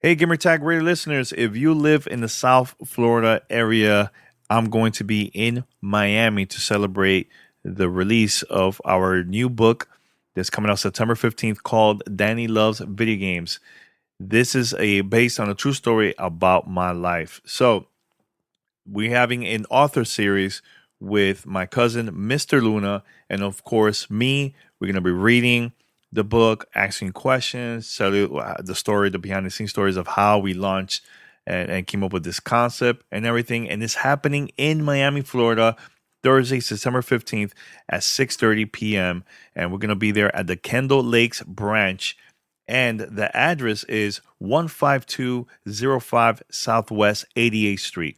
Hey, Gamertag Radio listeners, if you live in the South Florida area, I'm going to be in Miami to celebrate the release of our new book that's coming out September 15th called Danny Loves Video Games. This is based on a true story about my life. So we're having an author series with my cousin, Mr. Luna, and of course me. We're going to be reading the book, asking questions, tell you the story, the behind the scenes stories of how we launched and came up with this concept and everything. And it's happening in Miami, Florida, Thursday, September 15th at 6:30 p.m. And we're going to be there at the Kendall Lakes branch. And the address is 15205 Southwest 88th Street,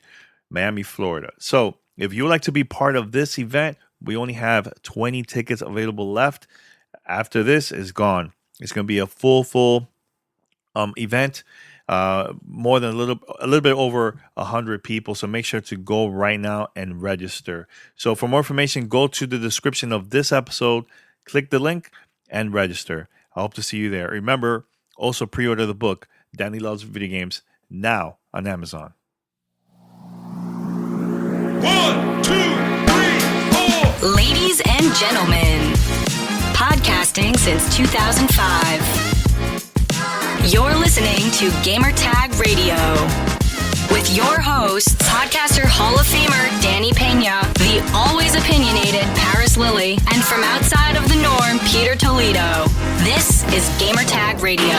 Miami, Florida. So if you would like to be part of this event, we only have 20 tickets available left. After this is gone. It's going to be a full event. More than a little bit over 100 people. So make sure to go right now and register. So for more information, go to the description of this episode, click the link, and register. I hope to see you there. Remember, also pre-order the book, Danny Loves Video Games, now on Amazon. 1, 2, 3, 4. Ladies and gentlemen, podcasting since 2005. You're listening to Gamertag Radio with your hosts, podcaster Hall of Famer Danny Pena, the always opinionated Paris Lilly, and from outside of the norm, Peter Toledo. This is Gamertag Radio.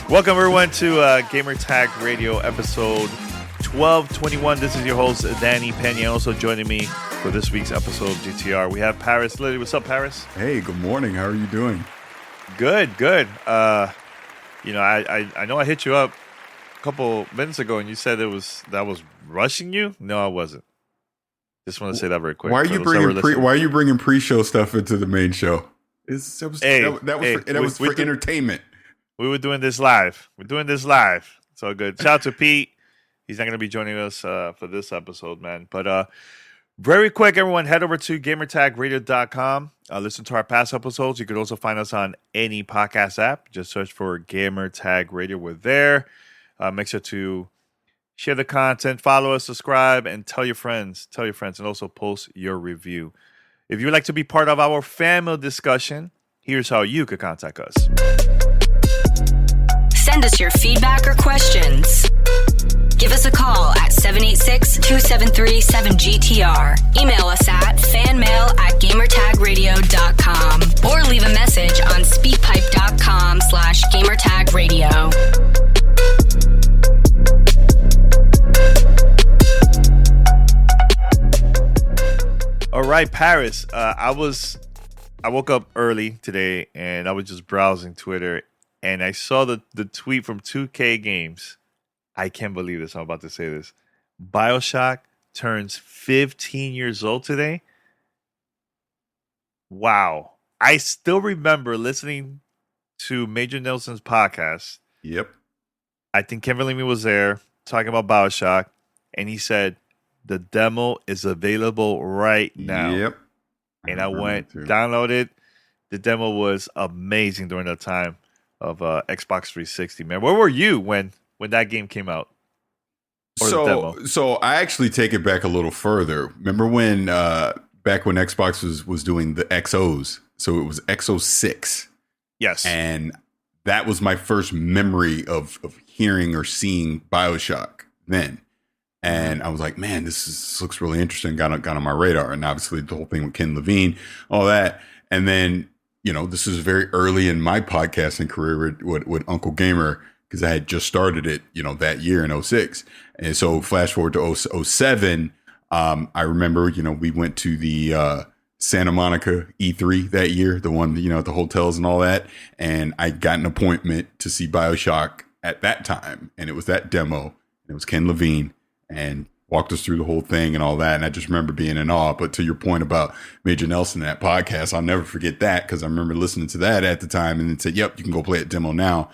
Welcome, everyone, to Gamertag Radio episode 1221. This is your host, Danny Pena. Also joining me for this week's episode of GTR, we have Paris Lilly. What's up, Paris? Hey, good morning. How are you doing? Good. I know I hit you up a couple minutes ago, and you said that was rushing you. No, I wasn't. Just want to say that very quick. Why are you bringing pre-show stuff into the main show? That was for entertainment. We were doing this live. It's all good. Shout out to Pete. He's not going to be joining us for this episode, man. But very quick, everyone, head over to gamertagradio.com. Listen to our past episodes. You could also find us on any podcast app. Just search for Gamertag Radio. We're there. Make sure to share the content, follow us, subscribe, and tell your friends. And also post your review. If you would like to be part of our family discussion, here's how you could contact us. Send us your feedback or questions. Give us a call at 786-273-7GTR. Email us at fanmail@gamertagradio.com or leave a message on speakpipe.com/gamertagradio. All right, Paris. I woke up early today and I was just browsing Twitter and I saw the tweet from 2K Games. I can't believe this. I'm about to say this. BioShock turns 15 years old today. Wow. I still remember listening to Major Nelson's podcast. Yep. I think Kevin Leamy was there talking about BioShock, and he said the demo is available right now. Yep. And I went, downloaded. The demo was amazing during that time of Xbox 360. Man, where were you when that game came out? So I actually take it back a little further. Remember when back when Xbox was doing the XOs? So it was XO6. Yes. And that was my first memory of hearing or seeing BioShock then. And I was like, man, this looks really interesting. Got on my radar. And obviously the whole thing with Ken Levine, all that. And then, this is very early in my podcasting career with Uncle Gamer, because I had just started it, that year in 06. And so flash forward to 07, I remember, we went to the Santa Monica E3 that year, the one, at the hotels and all that. And I got an appointment to see BioShock at that time. And it was that demo. And it was Ken Levine and walked us through the whole thing and all that. And I just remember being in awe. But to your point about Major Nelson, that podcast, I'll never forget that, because I remember listening to that at the time and then said, yep, you can go play it demo now.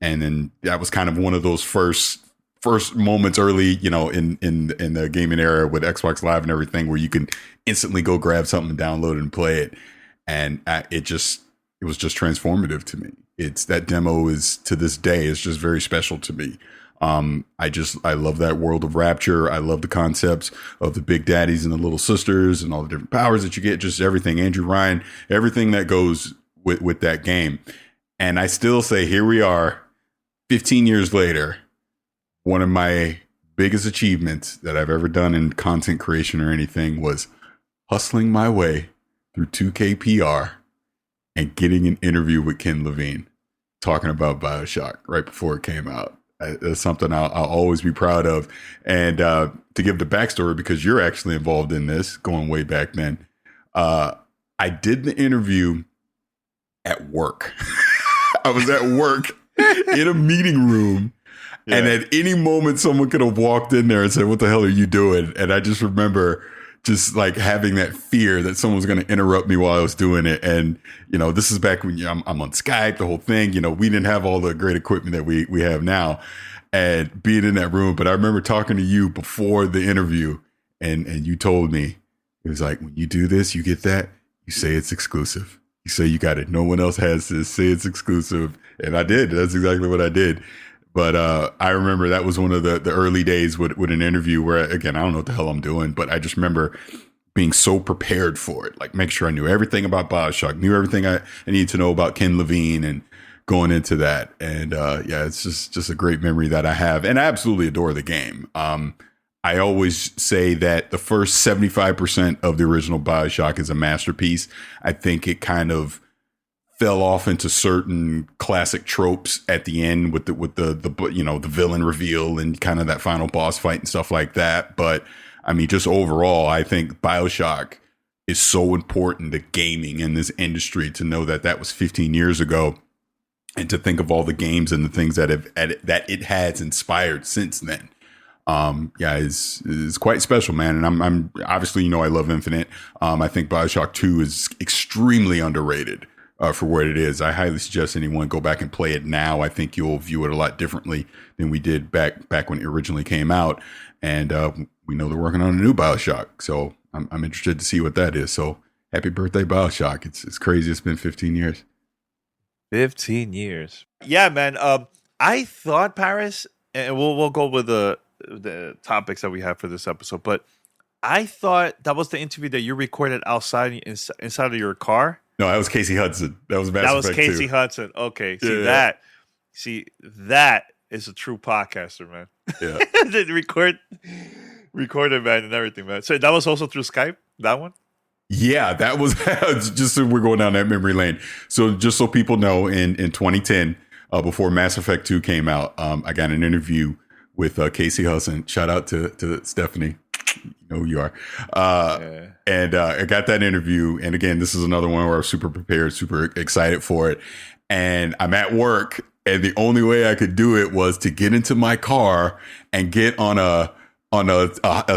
And then that was kind of one of those first first moments early, in the gaming era with Xbox Live and everything, where you can instantly go grab something and download it and play it. And it was just transformative to me. It's that demo is to this day is just very special to me. I love that world of Rapture. I love the concepts of the big daddies and the little sisters and all the different powers that you get, just everything, Andrew Ryan, everything that goes with that game. And I still say, here we are 15 years later. One of my biggest achievements that I've ever done in content creation or anything was hustling my way through 2KPR and getting an interview with Ken Levine talking about BioShock right before it came out. That's something I'll always be proud of. And to give the backstory, because you're actually involved in this going way back then, I did the interview at work. I was at work in a meeting room. Yeah. And at any moment, someone could have walked in there and said, "What the hell are you doing?" And I just remember just like having that fear that someone was going to interrupt me while I was doing it. And, this is back when I'm on Skype, the whole thing, we didn't have all the great equipment that we have now and being in that room. But I remember talking to you before the interview and you told me, it was like, when you do this, you get that, you say it's exclusive. You say you got it. No one else has this. Say it's exclusive. And I did. That's exactly what I did. But I remember that was one of the early days with an interview where, again, I don't know what the hell I'm doing, but I just remember being so prepared for it. Like, make sure I knew everything about BioShock, knew everything I needed to know about Ken Levine and going into that. And it's just a great memory that I have. And I absolutely adore the game. I always say that the first 75% of the original BioShock is a masterpiece. I think it kind of fell off into certain classic tropes at the end with the villain reveal and kind of that final boss fight and stuff like that. But I mean, just overall, I think BioShock is so important to gaming in this industry, to know that was 15 years ago, and to think of all the games and the things that it has inspired since then. Is quite special, man. And I'm obviously, I love Infinite. I think BioShock 2 is extremely underrated. For what it is. I highly suggest anyone go back and play it now. I think you'll view it a lot differently than we did back when it originally came out. And we know they're working on a new BioShock, so I'm interested to see what that is. So happy birthday, BioShock. It's crazy. It's been 15 years. 15 years. Yeah, man. I thought, Paris, and we'll go with the topics that we have for this episode, but I thought that was the interview that you recorded inside of your car. No, that was Casey Hudson. That was Mass That was Effect Casey 2. Hudson. Okay. See, Yeah. that is a true podcaster, man. Yeah. Did recorded, man, and everything, man. So that was also through Skype, that one? Yeah, that was just so we're going down that memory lane. So just so people know, in 2010, before Mass Effect 2 came out, I got an interview with Casey Hudson. Shout out to Stephanie. You know who you are. And I got that interview. And again, this is another one where I was super prepared, super excited for it. And I'm at work, and the only way I could do it was to get into my car and get on a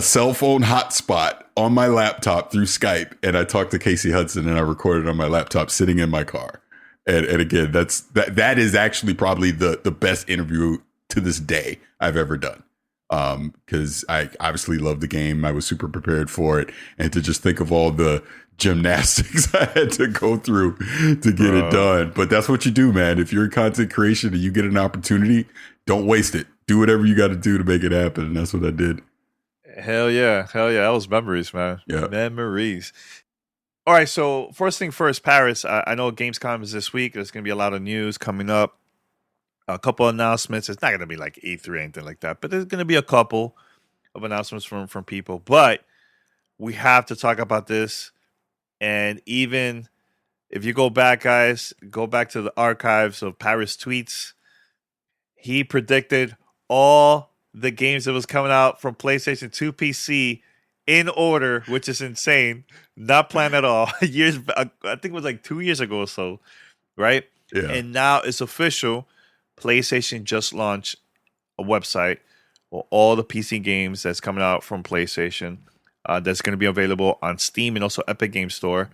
cell phone hotspot on my laptop through Skype. And I talked to Casey Hudson, and I recorded on my laptop sitting in my car. And again, that is actually probably the best interview to this day I've ever done. Because I obviously love the game. I was super prepared for it. And to just think of all the gymnastics I had to go through to get it done. But that's what you do, man. If you're in content creation and you get an opportunity, don't waste it. Do whatever you got to do to make it happen. And that's what I did. Hell yeah. That was memories, man. Yeah. Memories. All right. So first thing first, Paris. I know Gamescom is this week. There's going to be a lot of news coming up. A couple announcements. It's not going to be like E3 or anything like that, but there's going to be a couple of announcements from people. But we have to talk about this. And even if you go back, guys, go back to the archives of Paris tweets. He predicted all the games that was coming out from PlayStation 2 PC in order, which is insane. Not planned at all. I think it was like 2 years ago or so, right? Yeah. And now it's official. PlayStation just launched a website for all the PC games that's coming out from PlayStation. That's going to be available on Steam and also Epic Game Store.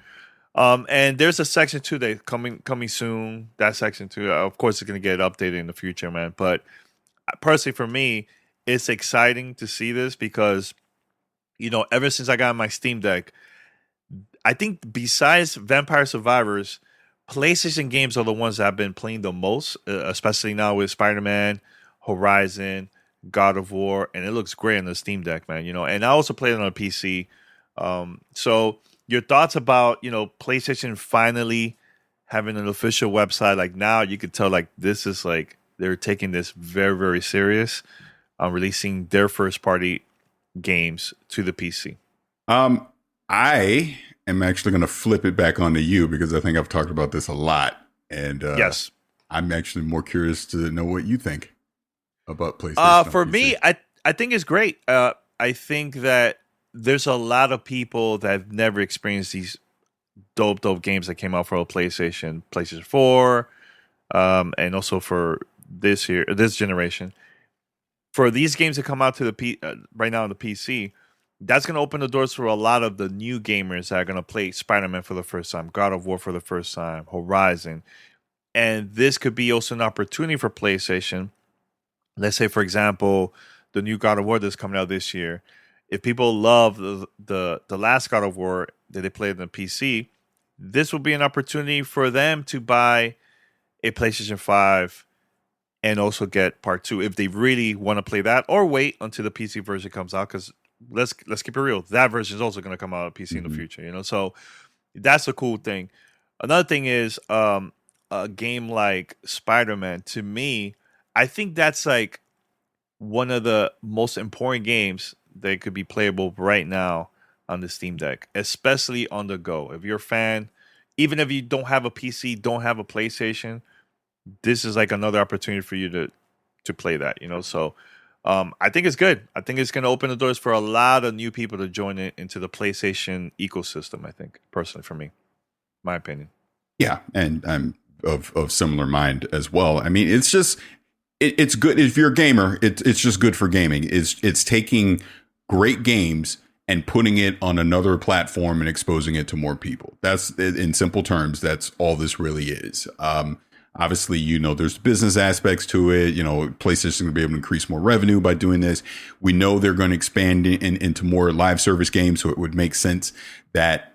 And there's a section 2 that coming soon. That section 2, of course, is going to get updated in the future, man. But personally, for me, it's exciting to see this because, ever since I got my Steam Deck, I think besides Vampire Survivors, PlayStation games are the ones that I've been playing the most, especially now with Spider-Man, Horizon, God of War, and it looks great on the Steam Deck, man. And I also played it on a PC. So your thoughts about, PlayStation finally having an official website? Like now you could tell like this is like they're taking this very, very serious on releasing their first party games to the PC. I am actually going to flip it back onto you because I think I've talked about this a lot. And yes, I'm actually more curious to know what you think about PlayStation. For me, I think it's great. I think that there's a lot of people that have never experienced these dope games that came out for a PlayStation 4, and also for this generation. For these games to come out to the right now on the PC, that's going to open the doors for a lot of the new gamers that are going to play Spider-Man for the first time, God of War for the first time, Horizon. And this could be also an opportunity for PlayStation. Let's say, for example, the new God of War that's coming out this year. If people love the last God of War that they played on the PC, this will be an opportunity for them to buy a PlayStation 5 and also get part 2 if they really want to play that, or wait until the PC version comes out, because let's keep it real, that version is also going to come out on PC in the future, so that's a cool thing. Another thing is a game like Spider-Man. To me, I think that's like one of the most important games that could be playable right now on the Steam Deck, especially on the go. If you're a fan, even if you don't have a PC, don't have a PlayStation, this is like another opportunity for you to play that, So I think it's good. I think it's going to open the doors for a lot of new people to join into the PlayStation ecosystem, I think, personally, for me, my opinion. Yeah, and I'm of similar mind as well. I mean, it's just it's good if you're a gamer. It's just good for gaming. It's taking great games and putting it on another platform and exposing it to more people. That's, in simple terms, that's all this really is. Obviously, there's business aspects to it. PlayStation's going to be able to increase more revenue by doing this. We know they're going to expand into more live service games, so it would make sense that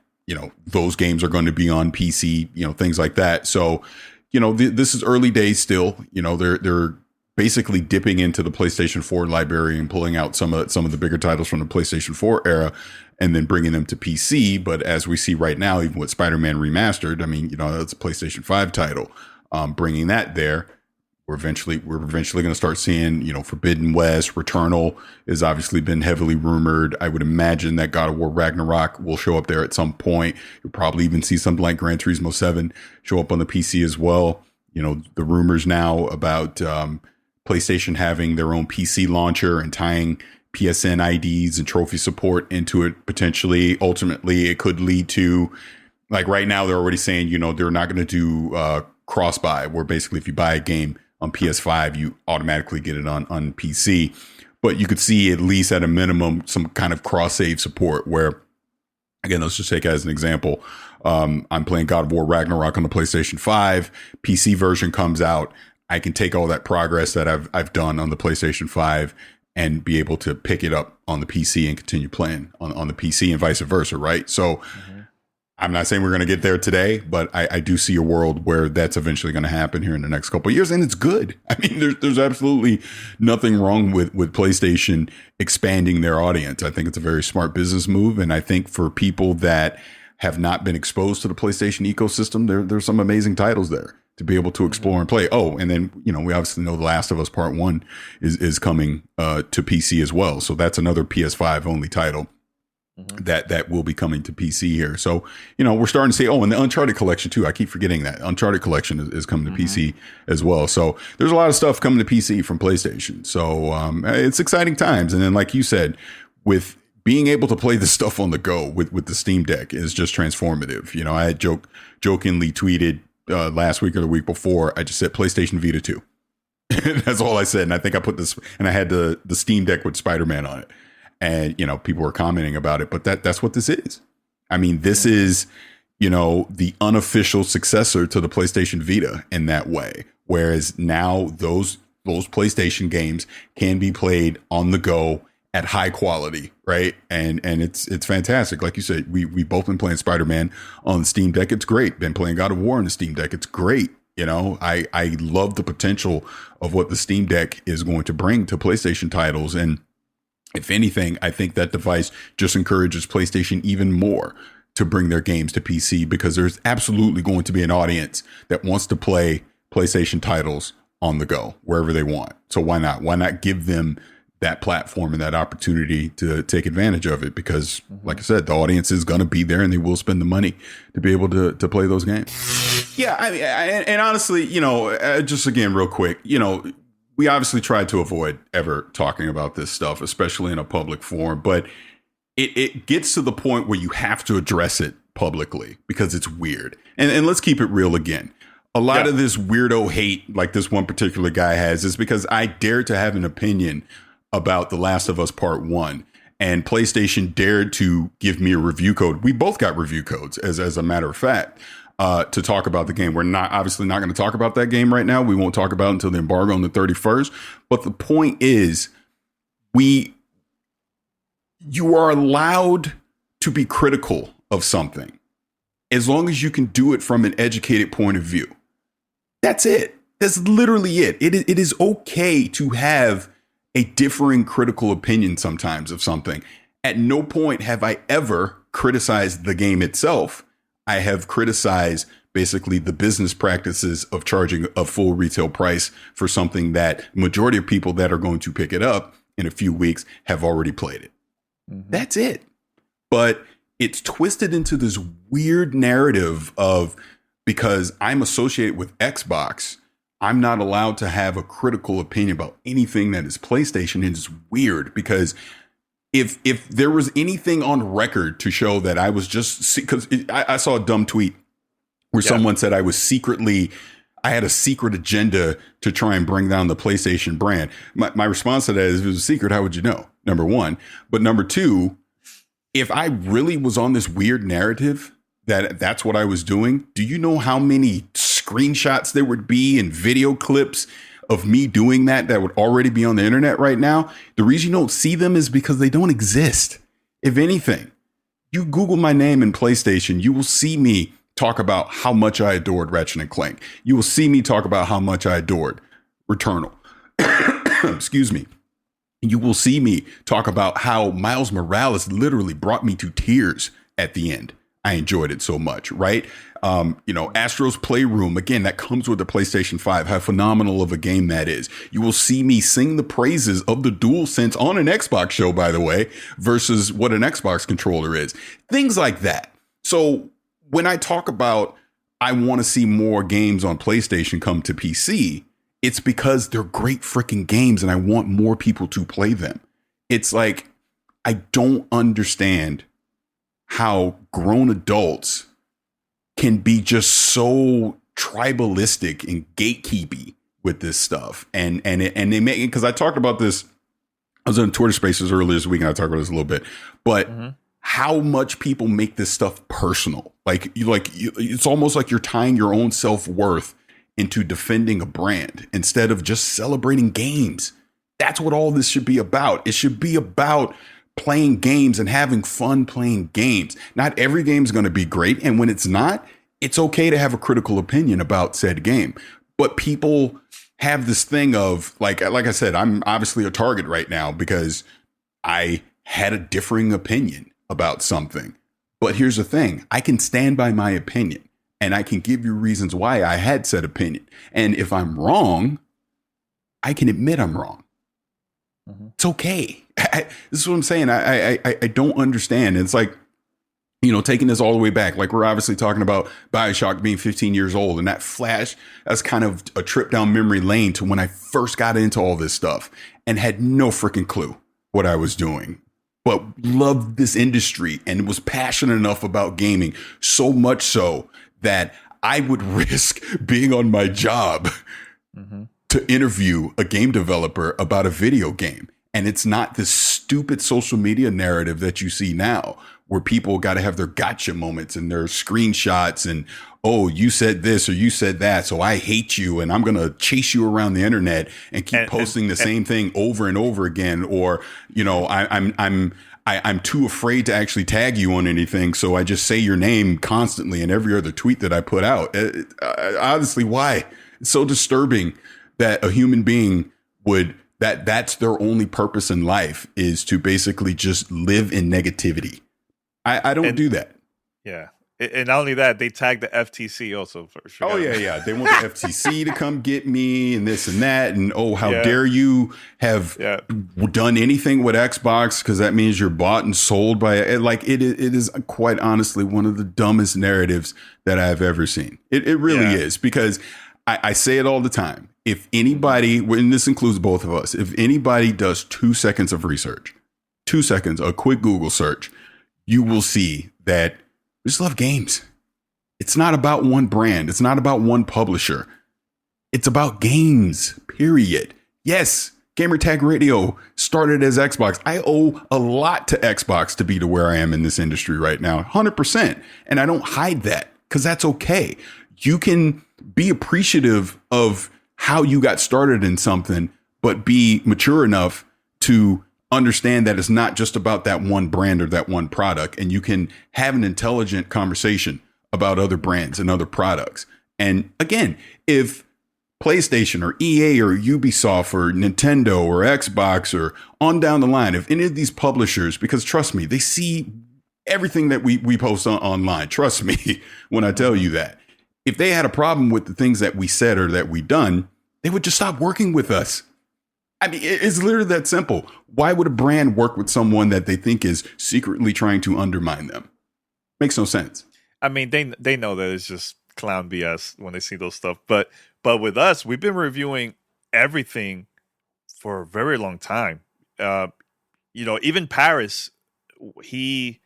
those games are going to be on PC, things like that. So, this is early days still. They're basically dipping into the PlayStation 4 library and pulling out some of the bigger titles from the PlayStation 4 era and then bringing them to PC. But as we see right now, even with Spider-Man Remastered, I mean, that's a PlayStation 5 title. Bringing that there, we're eventually going to start seeing, Forbidden West, Returnal has obviously been heavily rumored. I would imagine that God of War Ragnarok will show up there at some point. You'll probably even see something like Gran Turismo 7 show up on the PC as well. The rumors now about PlayStation having their own PC launcher and tying PSN IDs and trophy support into it potentially. Ultimately, it could lead to, like right now, they're already saying, they're not going to do cross-buy, where basically if you buy a game on PS5, you automatically get it on PC. But you could see, at least at a minimum, some kind of cross-save support where, again, let's just take as an example. I'm playing God of War Ragnarok on the PlayStation 5. PC version comes out. I can take all that progress that I've done on the PlayStation 5 and be able to pick it up on the PC and continue playing on the PC and vice versa, right? So I'm not saying we're going to get there today, but I do see a world where that's eventually going to happen here in the next couple of years, and it's good. I mean, there's absolutely nothing wrong with PlayStation expanding their audience. I think it's a very smart business move, and I think for people that have not been exposed to the PlayStation ecosystem, there's some amazing titles there to be able to explore and play. Oh, and then, we obviously know The Last of Us Part 1 is coming to PC as well. So that's another PS5 only title that will be coming to PC here. So, we're starting to see, and the Uncharted collection too. I keep forgetting that Uncharted collection is coming to PC as well. So there's a lot of stuff coming to PC from PlayStation. So it's exciting times. And then, like you said, with being able to play this stuff on the go with the Steam Deck is just transformative. I had jokingly tweeted last week or the week before, I just said PlayStation Vita 2. That's all I said. And I think I put this, and I had the Steam Deck with Spider-Man on it. And, people were commenting about it, but that's what this is. I mean, this is, the unofficial successor to the PlayStation Vita in that way. Whereas now those those PlayStation games can be played on the go at high quality, right? And it's fantastic. Like you said, we both been playing Spider-Man on the Steam Deck. It's great. Been playing God of War on the Steam Deck. It's great. You know, I love the potential of what the Steam Deck is going to bring to PlayStation titles. And if anything, I think that device just encourages PlayStation even more to bring their games to PC, because there's absolutely going to be an audience that wants to play PlayStation titles on the go wherever they want. So why not? Why not give them that platform and that opportunity to take advantage of it? Because like I said, the audience is going to be there and they will spend the money to be able to play those games. Yeah. I mean, and honestly, you know, just again, real quick, you know, we obviously tried to avoid ever talking about this stuff, especially in a public forum, but it gets to the point where you have to address it publicly because it's weird. And let's keep it real again. A lot of this weirdo hate, like this one particular guy has, is because I dared to have an opinion about The Last of Us Part 1, and PlayStation dared to give me a review code. We both got review codes, as a matter of fact, to talk about the game. We're obviously not going to talk about that game right now. We won't talk about it until the embargo on the 31st. But the point is, you are allowed to be critical of something as long as you can do it from an educated point of view. That's it. That's literally it. It is okay to have a differing critical opinion sometimes of something. At no point have I ever criticized the game itself. I have criticized basically the business practices of charging a full retail price for something that majority of people that are going to pick it up in a few weeks have already played it. That's it. But it's twisted into this weird narrative of, because I'm associated with Xbox, I'm not allowed to have a critical opinion about anything that is PlayStation. And it's weird because if there was anything on record to show that I was just, because I saw a dumb tweet where someone said I had a secret agenda to try and bring down the PlayStation brand. My response to that is, if it was a secret, how would you know? Number one. But number two, if I really was on this weird narrative that's what I was doing, do you know how many screenshots there would be and video clips of me doing that would already be on the internet right now? The reason you don't see them is because they don't exist. If anything, you Google my name in PlayStation, you will see me talk about how much I adored Ratchet and Clank. You will see me talk about how much I adored Returnal. Excuse me. You will see me talk about how Miles Morales literally brought me to tears at the end. I enjoyed it so much, right? Astro's Playroom, again, that comes with the PlayStation 5, how phenomenal of a game that is. You will see me sing the praises of the DualSense on an Xbox show, by the way, versus what an Xbox controller is. Things like that. So when I talk about I want to see more games on PlayStation come to PC, it's because they're great freaking games and I want more people to play them. It's like, I don't understand how grown adults can be just so tribalistic and gatekeepy with this stuff. And they make it, because I talked about this, I was on Twitter Spaces earlier this week and I talked about this a little bit, but how much people make this stuff personal. It's almost like you're tying your own self-worth into defending a brand instead of just celebrating games. That's what all this should be about. It should be about playing games and having fun playing games. Not every game is going to be great. And when it's not, it's okay to have a critical opinion about said game. But people have this thing of, like I said, I'm obviously a target right now because I had a differing opinion about something. But here's the thing. I can stand by my opinion and I can give you reasons why I had said opinion. And if I'm wrong, I can admit I'm wrong. It's okay. This is what I'm saying. I don't understand. It's like, taking this all the way back, like we're obviously talking about BioShock being 15 years old, and that flash, that's kind of a trip down memory lane to when I first got into all this stuff and had no freaking clue what I was doing, but loved this industry and was passionate enough about gaming, so much so that I would risk being on my job to interview a game developer about a video game. And it's not this stupid social media narrative that you see now where people got to have their gotcha moments and their screenshots and, oh, you said this or you said that, so I hate you and I'm going to chase you around the internet and keep posting the same thing over and over again. Or, you know, I'm too afraid to actually tag you on anything, so I just say your name constantly in every other tweet that I put out. Honestly, why? It's so disturbing that a human being would, that's their only purpose in life, is to basically just live in negativity. I don't do that. Yeah. And not only that, they tagged the FTC also. Oh, yeah. They want the FTC to come get me and this and that. And, oh, how dare you have done anything with Xbox, because that means you're bought and sold by, like, it is quite honestly one of the dumbest narratives that I've ever seen. It really is, because I say it all the time. If anybody, and this includes both of us, if anybody does 2 seconds of research, 2 seconds, a quick Google search, you will see that we just love games. It's not about one brand. It's not about one publisher. It's about games, period. Yes, Gamertag Radio started as Xbox. I owe a lot to Xbox to be to where I am in this industry right now, 100%. And I don't hide that, because that's okay. You can be appreciative of how you got started in something, but be mature enough to understand that it's not just about that one brand or that one product. And you can have an intelligent conversation about other brands and other products. And again, if PlayStation or EA or Ubisoft or Nintendo or Xbox or on down the line, if any of these publishers, because trust me, they see everything that we post online. Trust me when I tell you that. If they had a problem with the things that we said or that we done, they would just stop working with us. I mean, it's literally that simple. Why would a brand work with someone that they think is secretly trying to undermine them? Makes no sense. I mean, they know that it's just clown BS when they see those stuff. But with us, we've been reviewing everything for a very long time. You know, even Paris, he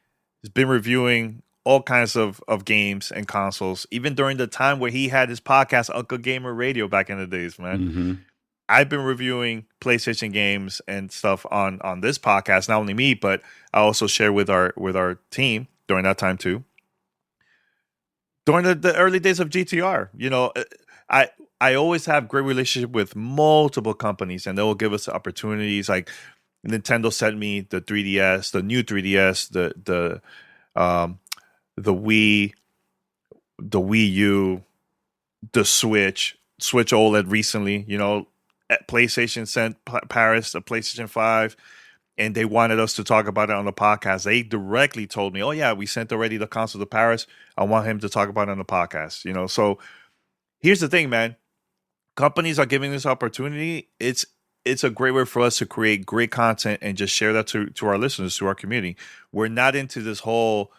has been reviewing all kinds of games and consoles, even during the time where he had his podcast, Uncle Gamer Radio, back in the days, man. Mm-hmm. I've been reviewing PlayStation games and stuff on this podcast, not only me, but I also share with our team during that time too. During the early days of GTR, you know, I always have great relationship with multiple companies, and they will give us opportunities. Like Nintendo sent me the 3DS, the new 3DS, the Wii, the Wii U, the Switch OLED recently, you know. PlayStation sent Paris a PlayStation 5, and they wanted us to talk about it on the podcast. They directly told me, oh, yeah, we sent already the console to Paris. I want him to talk about it on the podcast. You know, so here's the thing, man. Companies are giving this opportunity. It's a great way for us to create great content and just share that to our listeners, to our community. We're not into this whole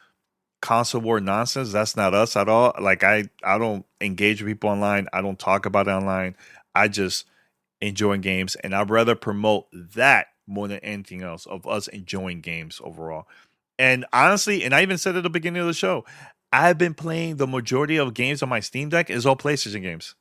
console war nonsense. That's not us at all. Like, I don't engage with people online. I don't talk about it online. I just enjoying games, and I'd rather promote that more than anything else, of us enjoying games overall. And honestly, and I even said at the beginning of the show, I've been playing the majority of games on my Steam Deck is all PlayStation games.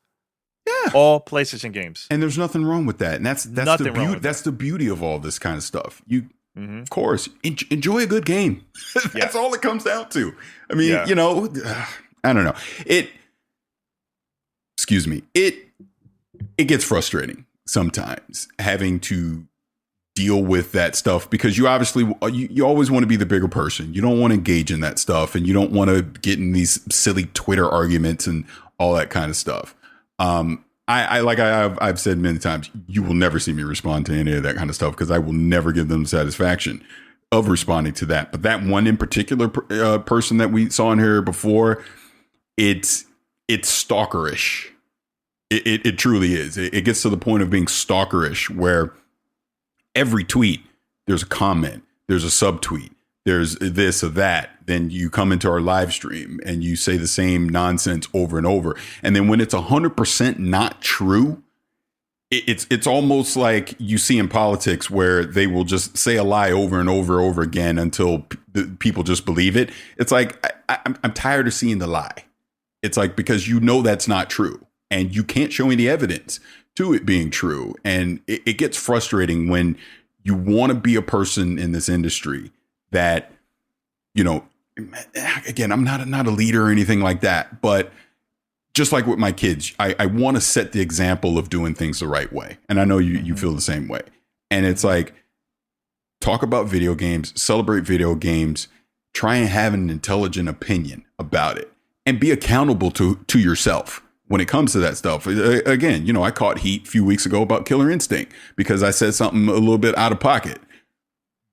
Yeah, all PlayStation games, and there's nothing wrong with that. And that's the beauty of all this kind of stuff. You, of course, enjoy a good game. That's all it comes down to. I mean, you know, I don't know. It gets frustrating sometimes having to deal with that stuff, because you obviously, you always want to be the bigger person. You don't want to engage in that stuff, and you don't want to get in these silly Twitter arguments and all that kind of stuff. I've said many times, you will never see me respond to any of that kind of stuff, because I will never give them the satisfaction of responding to that. But that one in particular person that we saw in here before, it's stalkerish. It truly is. It gets to the point of being stalkerish, where every tweet, there's a comment, there's a subtweet, there's this or that. Then you come into our live stream and you say the same nonsense over and over. And then when it's 100% not true, it's almost like you see in politics, where they will just say a lie over and over again until people just believe it. It's like, I'm tired of seeing the lie. It's like, because you know that's not true, and you can't show any evidence to it being true. And it gets frustrating when you want to be a person in this industry that you know, again, I'm not a leader or anything like that, but just like with my kids, I want to set the example of doing things the right way. And I know you feel the same way. And it's like, talk about video games, celebrate video games, try and have an intelligent opinion about it, and be accountable to yourself when it comes to that stuff. Again, you know, I caught heat a few weeks ago about Killer Instinct because I said something a little bit out of pocket,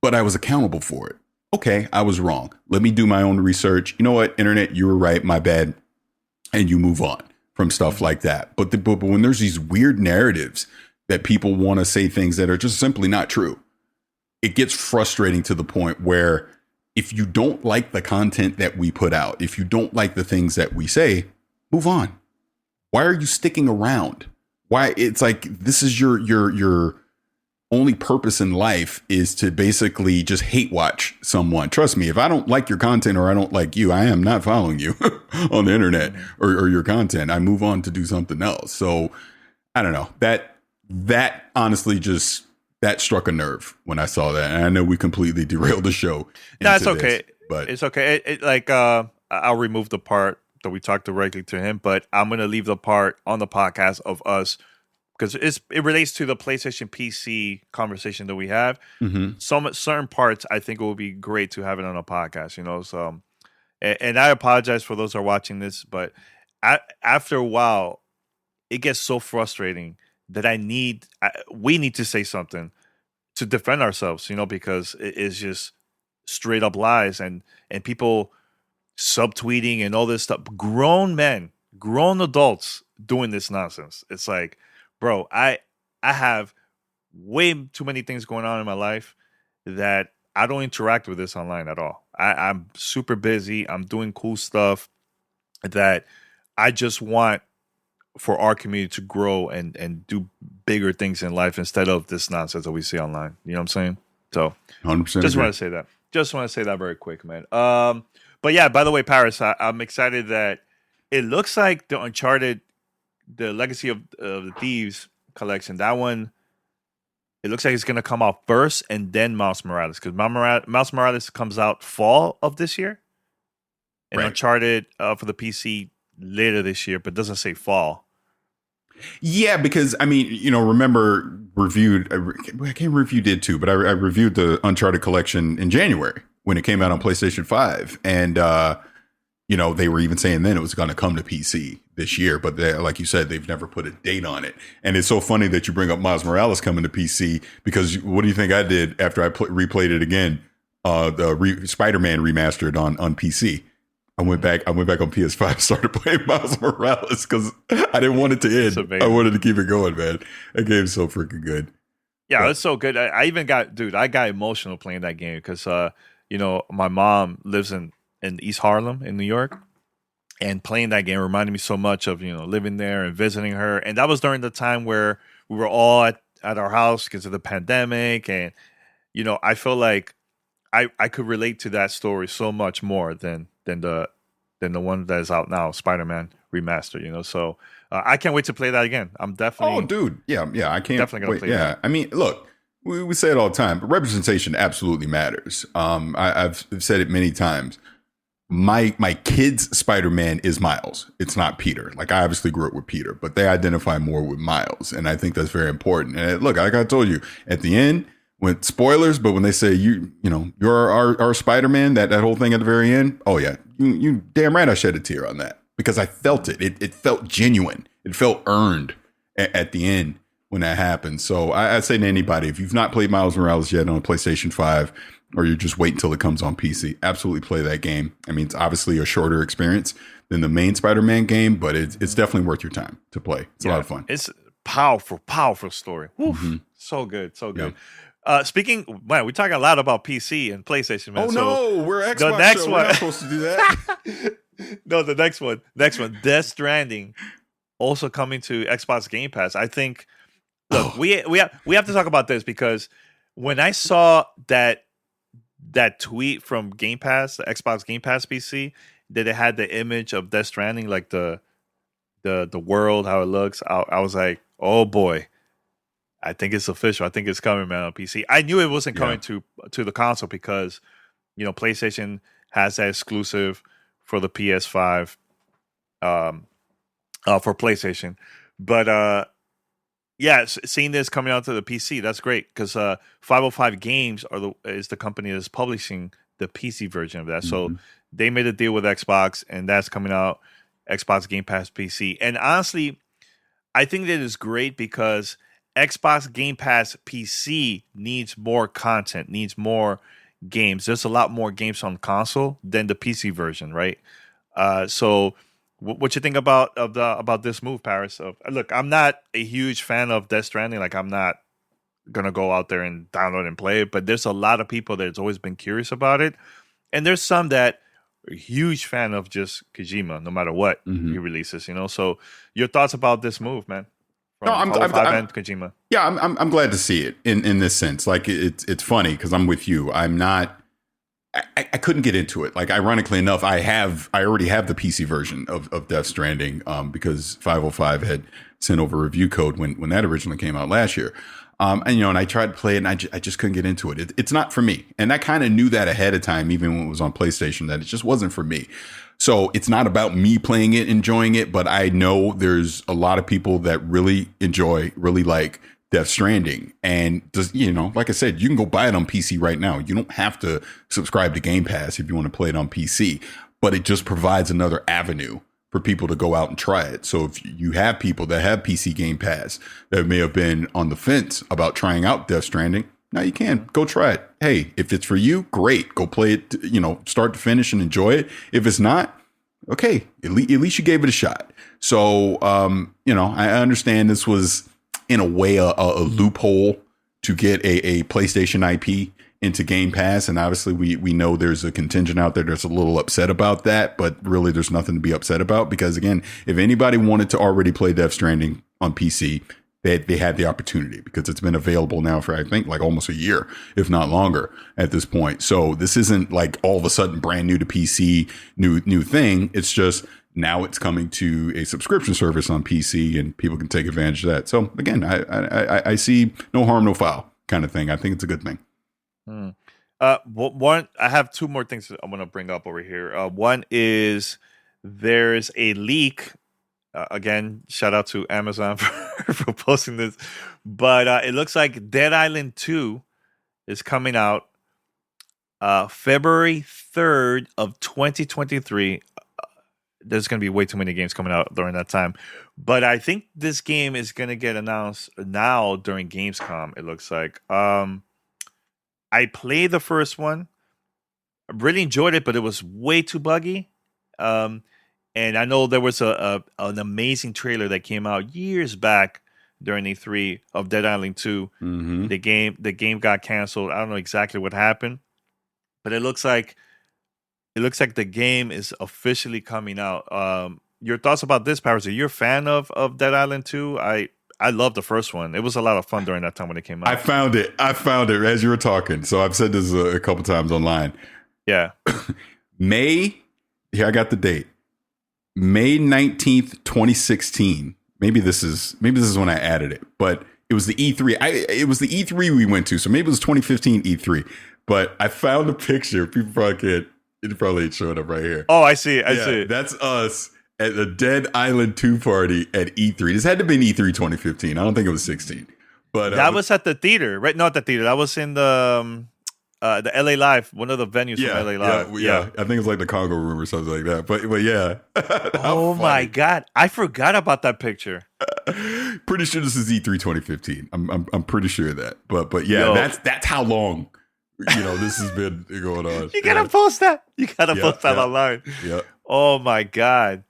but I was accountable for it. Okay, I was wrong. Let me do my own research. You know what, internet, you were right, my bad. And you move on from stuff like that. But when there's these weird narratives that people want to say things that are just simply not true, it gets frustrating to the point where if you don't like the content that we put out, if you don't like the things that we say, move on. Why are you sticking around? Why? It's like, this is your only purpose in life is to basically just hate watch someone. Trust me, if I don't like your content or I don't like you, I am not following you on the internet or your content. I move on to do something else. So I don't know, that honestly just, that struck a nerve when I saw that. And I know we completely derailed the show. That's okay. But it's okay. I'll remove the part that we talked directly to him, but I'm going to leave the part on the podcast of us, because it relates to the PlayStation PC conversation that we have. Some certain parts, I think it would be great to have it on a podcast, you know. So, and I apologize for those who are watching this, but after a while, it gets so frustrating that we need to say something to defend ourselves, you know, because it is just straight up lies and people subtweeting and all this stuff. Grown men, grown adults doing this nonsense. It's like, bro, I have way too many things going on in my life that I don't interact with this online at all. I'm super busy. I'm doing cool stuff that I just want for our community to grow and do bigger things in life instead of this nonsense that we see online. You know what I'm saying? So 100% just want to say that. Just want to say that very quick, man. But yeah, by the way, Paris, I'm excited that it looks like the Uncharted, the Legacy of the Thieves collection, that one, it looks like it's going to come out first and then Miles Morales, because Miles Morales comes out fall of this year, and Right. Uncharted for the PC later this year, but doesn't say fall. Yeah, because I mean, you know, remember I can't review did too, but I reviewed the Uncharted collection in January when it came out on PlayStation 5, and you know, they were even saying then it was going to come to PC this year, but like you said, they've never put a date on it. And it's so funny that you bring up Miles Morales coming to PC, because what do you think I did after I replayed it again? Spider-Man remastered on PC. I went back on PS5, started playing Miles Morales because I didn't want it to end. I wanted to keep it going, man. That game's so freaking good. Yeah, it's so good. I even got emotional playing that game because, you know, my mom lives in East Harlem in New York, and playing that game reminded me so much of, you know, living there and visiting her. And that was during the time where we were all at our house because of the pandemic. And, you know, I feel like I could relate to that story so much more than the one that is out now, Spider-Man Remastered, you know. So I can't wait to play that again. I'm definitely. Oh, dude. Yeah. I can't. Definitely gonna play that. I mean, look, we say it all the time, but representation absolutely matters. I've said it many times. My kid's Spider-Man is Miles. It's not Peter. Like, I obviously grew up with Peter, but they identify more with Miles, and I think that's very important. And look, like I told you at the end, with spoilers, but when they say you know you're our Spider-Man, that whole thing at the very end, oh yeah, you damn right I shed a tear on that because I felt it. It felt genuine. It felt earned at the end when that happened. So I say to anybody, if you've not played Miles Morales yet on PlayStation 5, or you're just waiting until it comes on PC, absolutely play that game. I mean, it's obviously a shorter experience than the main Spider-Man game, but it's definitely worth your time to play. It's a lot of fun. It's powerful story. Mm-hmm. So good. Yeah. Speaking, man, we're talking a lot about PC and PlayStation, man. Oh, no, we're Xbox. The next one, we're not supposed to do that. No, the next one, Death Stranding, also coming to Xbox Game Pass. I think. Look, we have to talk about this because when I saw that tweet from Game Pass, the Xbox Game Pass PC, that it had the image of Death Stranding, like the world, how it looks, I was like, oh boy. I think it's official. I think it's coming, man, on PC. I knew it wasn't coming to the console because, you know, PlayStation has that exclusive for the PS5, for PlayStation. But yeah, seeing this coming out to the PC, that's great because 505 Games is the company that's publishing the PC version of that. So they made a deal with Xbox, and that's coming out Xbox Game Pass PC. And honestly, I think that is great because Xbox Game Pass PC needs more content, needs more games. There's a lot more games on console than the PC version, right? So what you think about this move, Paris? Look, I'm not a huge fan of Death Stranding. Like, I'm not gonna go out there and download and play it, but there's a lot of people that's always been curious about it, and there's some that are a huge fan of just Kojima, no matter what he releases. So your thoughts about this move, man? No, I'm Kojima. Yeah, I'm glad to see it in this sense. Like, it's funny because I'm with you. I'm not. I couldn't get into it. Like, ironically enough, I already have the PC version of Death Stranding because 505 had sent over a review code when that originally came out last year. And I tried to play it and I just couldn't get into it. It's not for me. And I kind of knew that ahead of time, even when it was on PlayStation, that it just wasn't for me. So it's not about me playing it, enjoying it, but I know there's a lot of people that really like Death Stranding. And just, like I said, you can go buy it on PC right now. You don't have to subscribe to Game Pass if you want to play it on PC, but it just provides another avenue for people to go out and try it. So if you have people that have PC Game Pass that may have been on the fence about trying out Death Stranding, now you can go try it. Hey, if it's for you, great. Go play it, start to finish and enjoy it. If it's not, okay, at least you gave it a shot. So, I understand this was in a way a loophole to get a PlayStation IP into Game Pass. And obviously we know there's a contingent out there that's a little upset about that, but really there's nothing to be upset about because, again, if anybody wanted to already play Death Stranding on PC, they had the opportunity because it's been available now for, I think, like almost a year, if not longer at this point. So this isn't like all of a sudden brand new to PC, new thing. It's just now it's coming to a subscription service on PC and people can take advantage of that. So again, I see no harm, no foul kind of thing. I think it's a good thing. One, I have two more things that I'm going to bring up over here. One is there's a leak. Again, shout out to Amazon for posting this. But it looks like Dead Island 2 is coming out February 3rd of 2023. There's going to be way too many games coming out during that time. But I think this game is going to get announced now during Gamescom, it looks like. I played the first one. I really enjoyed it, but it was way too buggy. And I know there was an amazing trailer that came out years back during E3 of Dead Island 2. Mm-hmm. The game got canceled. I don't know exactly what happened, but it looks like the game is officially coming out. Your thoughts about this, Paris? Are you a fan of Dead Island 2? I love the first one. It was a lot of fun during that time when it came out. I found it as you were talking. So I've said this a couple times online. Yeah. Here I got the date. May 19th, 2016. Maybe this is when I added it, but it was the E3. It was the E3 we went to. So maybe it was 2015 E3, but I found a picture. People probably ain't showing up right here. Oh, I see it. I see it. That's us at the Dead Island 2 party at E3. This had to be E3 2015. I don't think it was 16, but that was at the theater, right? Not the theater. That was in the LA Live, one of the venues from LA Live. Yeah. I think it's like the Congo Room or something like that. But yeah. Oh my God. I forgot about that picture. Pretty sure this is E3 2015. I'm pretty sure of that. But yeah, that's how long this has been going on. You gotta post that. You gotta post that online. Yeah. Oh my God.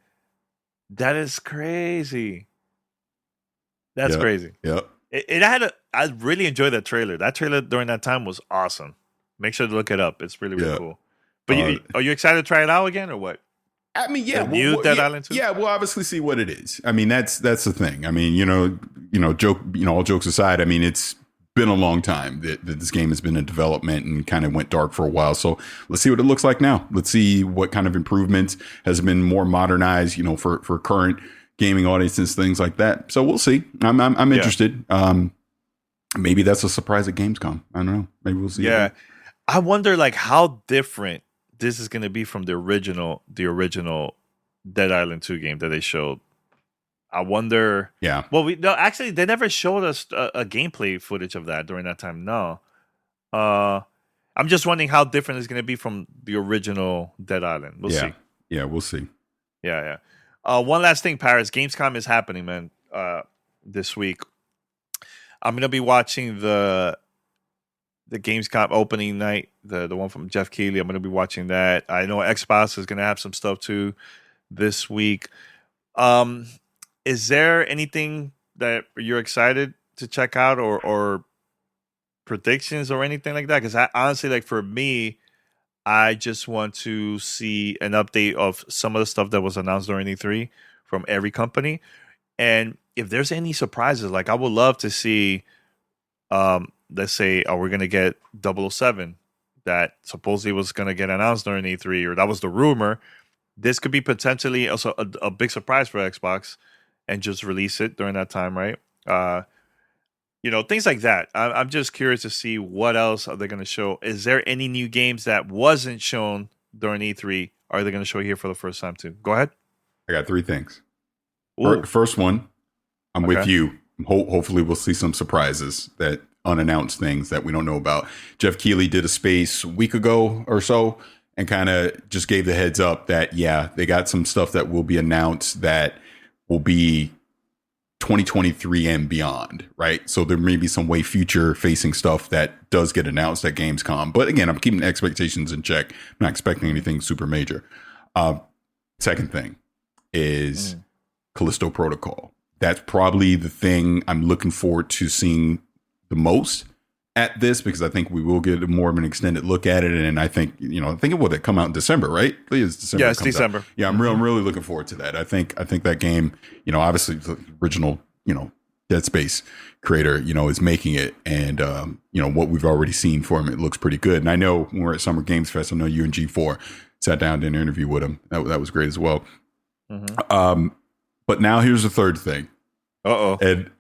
That is crazy. That's crazy. Yep. I really enjoyed that trailer. That trailer during that time was awesome. Make sure to look it up. It's really, really cool. But are you excited to try it out again or what? I mean, yeah. Dead Island 2? Yeah, we'll obviously see what it is. I mean, that's the thing. I mean, all jokes aside, I mean, it's been a long time that this game has been in development and kind of went dark for a while. So let's see what it looks like now. Let's see what kind of improvements has been more modernized, for current gaming audiences, things like that. So we'll see. I'm interested. Maybe that's a surprise at Gamescom. I don't know. Maybe we'll see. Yeah. I wonder how different this is going to be from the original Dead Island 2 game that they showed. I wonder. Yeah. Well, actually they never showed us a gameplay footage of that during that time. No. I'm just wondering how different it's going to be from the original Dead Island. We'll see. Yeah, we'll see. Yeah. One last thing, Paris. Gamescom is happening, man. This week, I'm gonna be watching the Gamescom opening night, the one from Jeff Keighley. I'm gonna be watching that. I know Xbox is gonna have some stuff too this week. Is there anything that you're excited to check out or predictions or anything like that? Because I honestly, like, for me, I just want to see an update of some of the stuff that was announced during E3 from every company. And if there's any surprises, like, I would love to see, let's say, we're going to get 007 that supposedly was going to get announced during E3, or that was the rumor. This could be potentially also a big surprise for Xbox and just release it during that time, right? Things like that. I'm just curious to see what else are they going to show. Is there any new games that wasn't shown during E3? Are they going to show here for the first time too? Go ahead. I got 3 things. Ooh. First one, I'm with you. Hopefully we'll see some surprises, that unannounced things that we don't know about. Jeff Keighley did a space a week ago or so and kind of just gave the heads up that, yeah, they got some stuff that will be announced that will be 2023 and beyond, right? So there may be some way future facing stuff that does get announced at Gamescom. But again, I'm keeping expectations in check. I'm not expecting anything super major. Second thing is Callisto Protocol. That's probably the thing I'm looking forward to seeing the most at this, because I think we will get more of an extended look at it. And I think, it will come out in December, right? It's December. Yeah, it's December. Out. Yeah, I'm really looking forward to that. I think that game, obviously the original, Dead Space creator, is making it. And, what we've already seen for him, it looks pretty good. And I know when we're at Summer Games Fest, I know you and G4 sat down, did an interview with him. That was great as well. Mm-hmm. But now here's the third thing. Uh-oh. And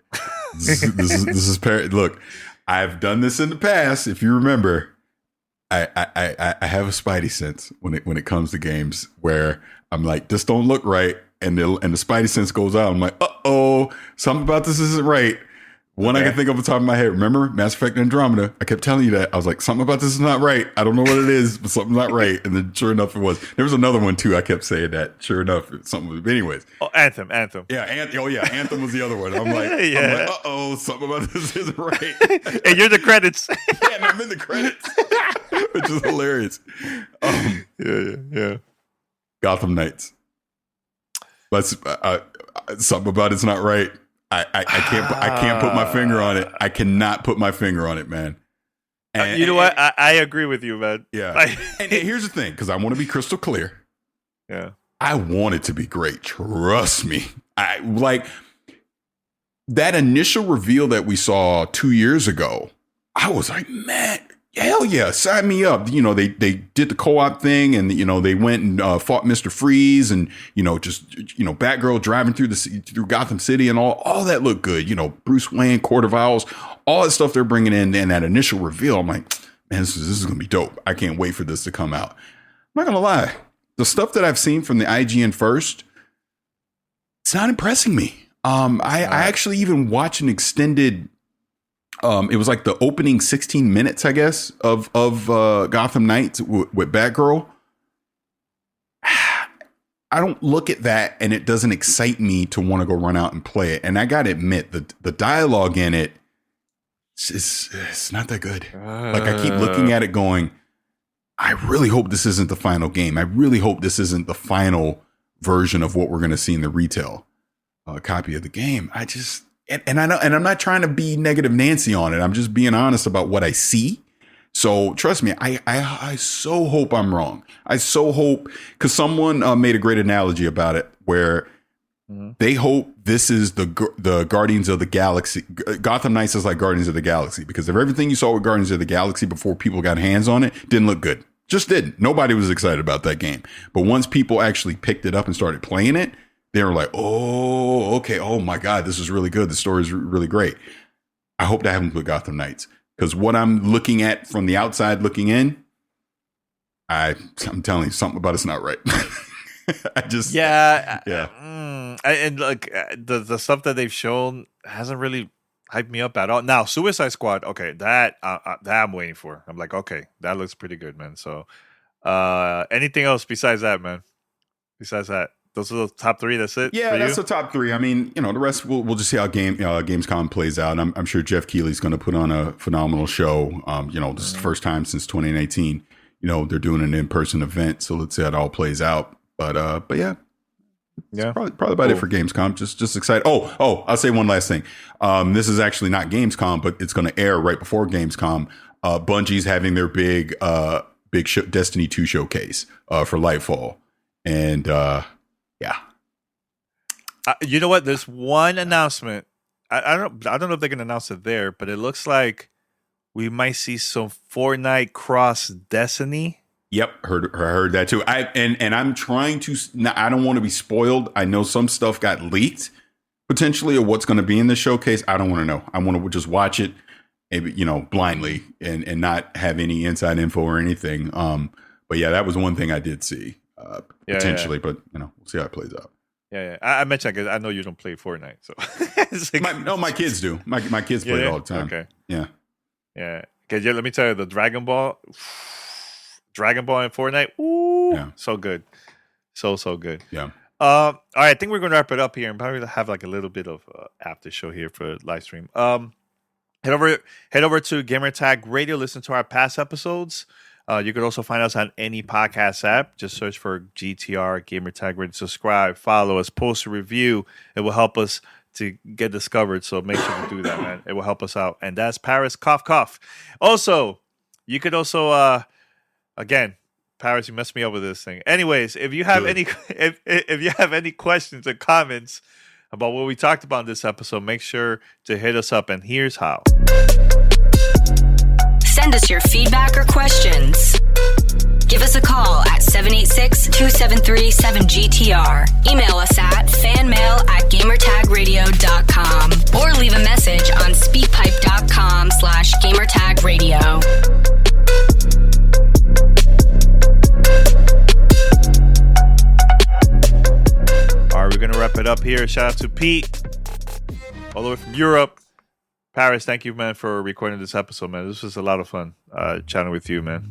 this is look, I've done this in the past. If you remember, I have a spidey sense when it comes to games where I'm like, this don't look right. And the spidey sense goes out. I'm like, uh-oh, something about this isn't right. One I can think of off the top of my head. Remember Mass Effect Andromeda? I kept telling you that. I was like, something about this is not right. I don't know what it is, but something's not right. And then sure enough, it was. There was another one too. I kept saying that. Sure enough, something was. But anyways. Oh, Anthem. Yeah, Anthem was the other one. I'm like, uh-oh, something about this isn't right. And you're the credits. Yeah, and I'm in the credits, which is hilarious. Yeah. Gotham Knights. But something about it's not right. I can't put my finger on it. I cannot put my finger on it, man. And, you know what? I agree with you, man. Yeah. And here's the thing, because I want to be crystal clear. Yeah. I want it to be great. Trust me. I like that initial reveal that we saw 2 years ago. I was like, man, hell yeah, sign me up. They did the co-op thing, and they went and fought Mr. Freeze, and Batgirl driving through Gotham City, and all that looked good. Bruce Wayne, Court of Owls, all that stuff they're bringing in, and that initial reveal. I'm like, man, this is gonna be dope. I can't wait for this to come out. I'm not gonna lie, the stuff that I've seen from the IGN first, it's not impressing me. I actually even watched an extended. It was like the opening 16 minutes, I guess, of Gotham Knights with Batgirl. I don't look at that and it doesn't excite me to want to go run out and play it. And I got to admit, the dialogue in it, it's not that good. Like, I keep looking at it going, I really hope this isn't the final game. I really hope this isn't the final version of what we're going to see in the retail copy of the game. And I know, and I'm not trying to be negative Nancy on it. I'm just being honest about what I see. So trust me, I so hope I'm wrong. I so hope, because someone made a great analogy about it where they hope this is the Guardians of the Galaxy. Gotham Knights is like Guardians of the Galaxy, because of everything you saw with Guardians of the Galaxy before people got hands on it, didn't look good. Just didn't. Nobody was excited about that game. But once people actually picked it up and started playing it, they were like, oh, okay. Oh my God, this is really good. The story is really great. I hope that happens with Gotham Knights, because what I'm looking at from the outside looking in, I'm telling you, something about it's not right. I just Yeah, yeah. And like the stuff that they've shown hasn't really hyped me up at all. Now, Suicide Squad, okay, that I'm waiting for. I'm like, okay, that looks pretty good, man. So, anything else besides that, man? Besides that, those are the top three. That's it. Yeah, for that's you? the top three. I mean, the rest we'll just see how Gamescom plays out. I'm sure Jeff Keighley's going to put on a phenomenal show. This is the first time since 2019. They're doing an in-person event, so let's see how it all plays out. But yeah, Yeah, probably about it for Gamescom. Just excited. Oh, I'll say one last thing. This is actually not Gamescom, but it's going to air right before Gamescom. Bungie's having their big Destiny 2 showcase for Lightfall, and yeah. You know what? There's one announcement. I don't know if they can announce it there, but it looks like we might see some Fortnite cross Destiny. Yep, heard that too. And I'm trying to. I don't want to be spoiled. I know some stuff got leaked potentially of what's going to be in the showcase. I don't want to know. I want to just watch it, maybe blindly and not have any inside info or anything. But yeah, that was one thing I did see potentially. Yeah. But we'll see how it plays out. Yeah. I mentioned because I know you don't play Fortnite, so my kids do. My kids play it all the time. Okay. Yeah. Because let me tell you, the Dragon Ball and Fortnite, ooh, yeah. So good. So good. Yeah. All right, I think we're going to wrap it up here and probably have like a little bit of after show here for live stream. Head over to Gamertag Radio, listen to our past episodes. You could also find us on any podcast app. Just search for GTR Gamertag Radio. Subscribe, follow us, post a review. It will help us to get discovered. So make sure to do that, man. It will help us out. And that's Paris, cough, cough. Also, you could also again, Paris, you messed me up with this thing. Anyways, if you have if you have any questions or comments about what we talked about in this episode, make sure to hit us up. And here's how. Send us your feedback or questions. Give us a call at 786-273-7GTR. Email us at fanmail@gamertagradio.com or leave a message on speakpipe.com/gamertagradio. All right, we're going to wrap it up here. Shout out to Pete, all the way from Europe. Paris, thank you, man, for recording this episode, man. This was a lot of fun chatting with you, man.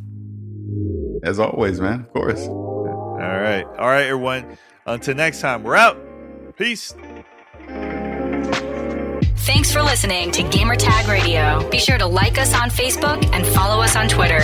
As always, man. Of course. All right, everyone. Until next time, we're out. Peace. Thanks for listening to Gamertag Radio. Be sure to like us on Facebook and follow us on Twitter.